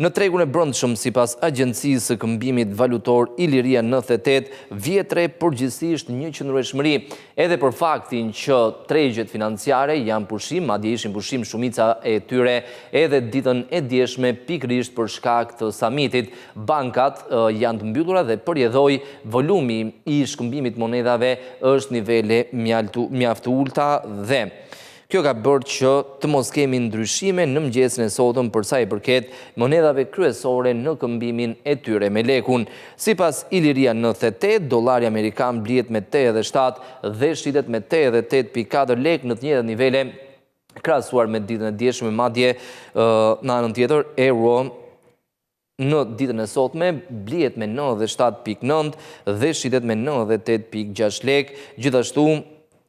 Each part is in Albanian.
Në tregun e brendshëm, sipas Agjencisë së Këmbimit Valutor Iliria 98, vjetre përgjithsisht një qëndrueshmëri, edhe për faktin që tregjet financiare janë pushim, madje ishin pushim shumica e tyre edhe ditën e djeshme pikërisht për shkak të samitit. Bankat janë të mbyllura dhe përjedhoi volumi i shkëmbimit monedhave është nivele mjaft ulta dhe kjo ka bërë që të mos kemi ndryshime në mëngjesin e sotëm për sa i përket monedhave kryesore në këmbimin e tyre me lekun. Sipas Iliria 98, dollari amerikan blihet me 87 dhe shitet me 88.4 lek në të njëjtat nivele krahasuar me ditën e djeshme, madje në anën tjetër euro në ditën e sotme blihet me 97.9 dhe shitet me 98.6 lek, gjithashtu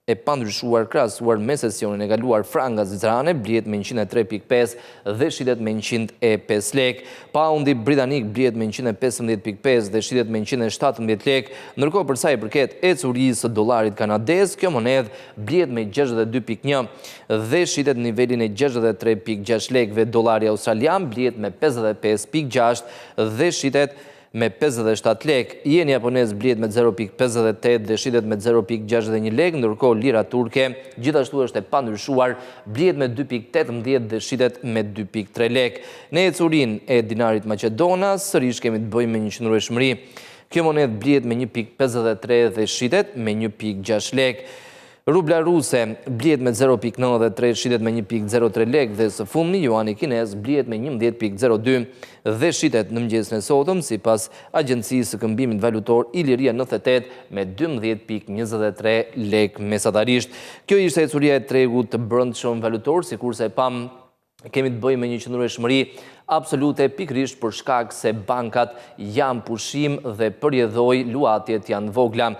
e pandryshuar krahasuar me sesionin e kaluar franga zvicerane blihet me 103.5 dhe shitet me 105 lek. Paundi britanik blihet me 115.5 dhe shitet me 117 lek. Ndërkohë për sa i përket ecurisë së dollarit kanadez, kjo monedhë blihet me 62.1 dhe shitet në nivelin e 63.6 lekëve. Dollari australian blihet me 55.6 dhe shitet me 57 lek. Jeni japonez blihet me 0.58 dhe shitet me 0.61 lek, ndërkohë lira turke gjithashtu është e pandryshuar, blihet me 2.18 dhe shitet me 2.3 lek. Në ecurin e dinarit Maqedonas sërish kemi të bëjmë me një qëndrueshmëri. Kjo monedhë blihet me 1.53 dhe shitet me 1.6 lek. Rubla ruse blihet me 0.93, shitet me 1.03 lek dhe së fundmi juani kinez blihet me 11.02 dhe shitet në mëngjesin e sotëm sipas Agjencisë së Këmbimit Valutor Iliria 98 me 12.23 lek mesatarisht. Kjo ishte ecuria e tregut të brendshëm valutor, sikurse pam kemi të bëjmë me një qëndrueshmëri absolute pikërisht për shkak se bankat janë pushim dhe përjedhoi luatjet janë vogla.